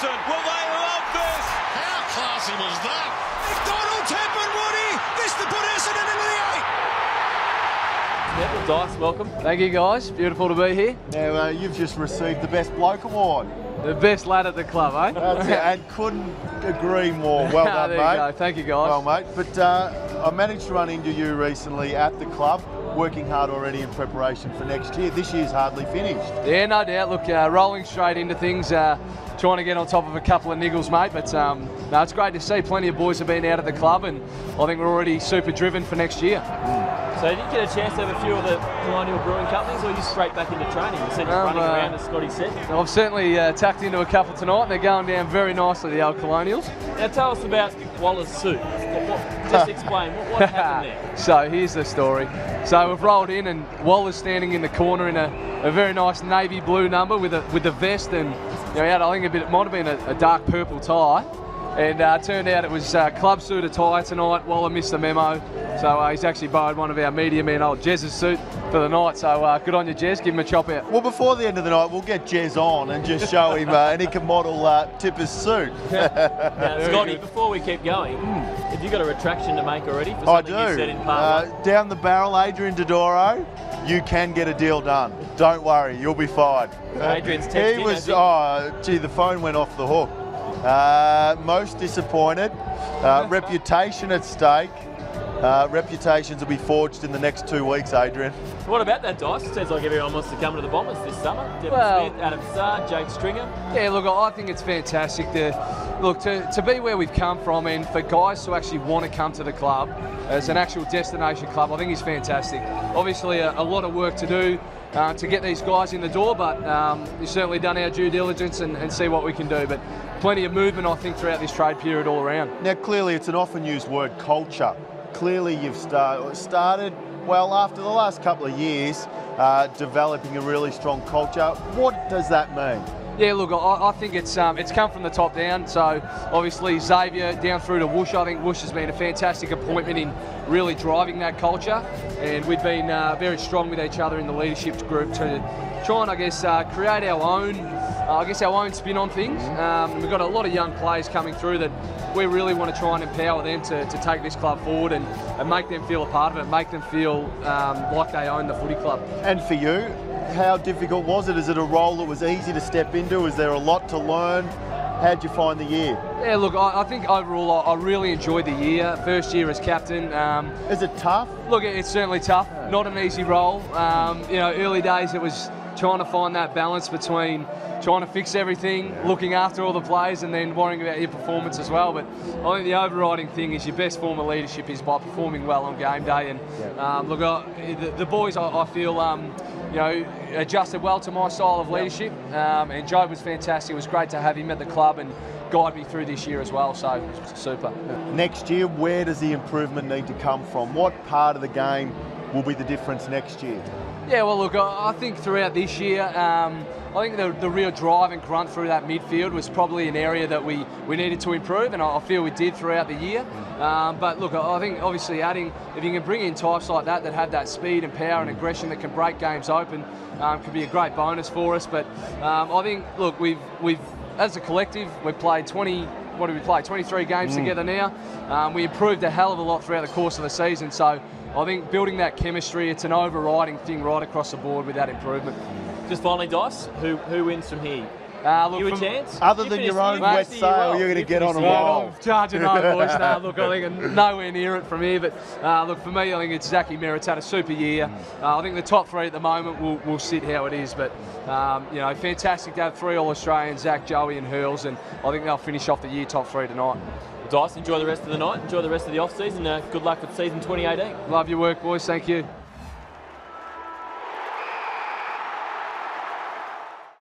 Dyson. Will they love this? How classy was that? McDonald's Heppell, Woody. This to put Essendon into the 8. Heppell, Dice, welcome. Thank you, guys. Beautiful to be here. Now, you've just received the Best Bloke Award. The best lad at the club, eh? That's it, and couldn't agree more. Well done, there mate. you go. Thank you, guys. Well, mate. But I managed to run into you recently at the club, working hard already in preparation for next year. This year's hardly finished. Yeah, no doubt. Look, rolling straight into things, trying to get on top of a couple of niggles, mate. But no, it's great to see plenty of boys have been out at the club, and I think we're already super driven for next year. So did you get a chance to have a few of the Colonial Brewing companies, or are you straight back into training? You said you're running around, as Scotty said. I've certainly tacked into a couple tonight, and they're going down very nicely, the old Colonials. Now tell us about Waller's suit. Just explain, what happened there? So here's the story. So we've rolled in, and Waller's standing in the corner in a very nice navy blue number with a vest, and you know, I think it might have been a dark purple tie. And turned out it was club suit attire tonight. Waller missed the memo, so he's actually borrowed one of our media men, old Jez's suit, for the night. So good on you, Jez. Give him a chop out. Well, before the end of the night, we'll get Jez on and just show him, and he can model Tipper's suit. Now, Scotty, before we keep going, have you got a retraction to make already for something you said in part one? Down the barrel, Adrian Dodoro, you can get a deal done. Don't worry, you'll be fine. Adrian's texting. He was, gee, the phone went off the hook. Most disappointed. Reputation at stake. Reputations will be forged in the next 2 weeks, Adrian. What about that, Dice? It sounds like everyone wants to come to the Bombers this summer. Devin Smith, Adam Starr, Jake Stringer. Yeah, look, I think it's fantastic to be where we've come from, and for guys to actually want to come to the club as an actual destination club, I think is fantastic. Obviously, a lot of work to do to get these guys in the door, but we've certainly done our due diligence and see what we can do. But plenty of movement, I think, throughout this trade period all around. Now, clearly, it's an often used word, culture. Clearly, you've started, well, after the last couple of years, developing a really strong culture. What does that mean? Yeah, look, I think it's come from the top down. So obviously Xavier down through to Woosh. I think Woosh has been a fantastic appointment in really driving that culture, and we've been very strong with each other in the leadership group to try and, I guess, create our own spin on things. We've got a lot of young players coming through that we really want to try and empower them to take this club forward and make them feel a part of it, make them feel like they own the footy club. And for you, how difficult was it? Is it a role that was easy to step into? Is there a lot to learn? How'd you find the year? Yeah, look, I think overall I really enjoyed the year. First year as captain. Is it tough? Look, it's certainly tough. Not an easy role. You know, early days it was trying to find that balance between trying to fix everything, looking after all the players, and then worrying about your performance as well. But I think the overriding thing is your best form of leadership is by performing well on game day. And look, the boys, I feel, you know, adjusted well to my style of leadership. And Joe was fantastic. It was great to have him at the club and guide me through this year as well. So super. Next year, where does the improvement need to come from? What part of the game will be the difference next year? Yeah, well, look, I think throughout this year, I think the real drive and grunt through that midfield was probably an area that we needed to improve, and I feel we did throughout the year. But look, I think obviously adding, if you can bring in types like that have that speed and power and aggression that can break games open, could be a great bonus for us. But I think, look, we've as a collective, we've played 23 games together now. We improved a hell of a lot throughout the course of the season. So I think building that chemistry, it's an overriding thing right across the board with that improvement. Just finally, Dice, who wins from here? Look, you a chance? Other than your own wet sail, you're going to get on a roll. Charging home, boys. Look, I think I'm nowhere near it from here. But look, for me, I think it's Zachy Merritt's had a super year. I think the top three at the moment will sit how it is. But you know, fantastic to have 3 All-Australians, Zach, Joey, and Hurls, and I think they'll finish off the year top 3 tonight. Dice, enjoy the rest of the night. Enjoy the rest of the off season. Good luck with season 2018. Love your work, boys. Thank you.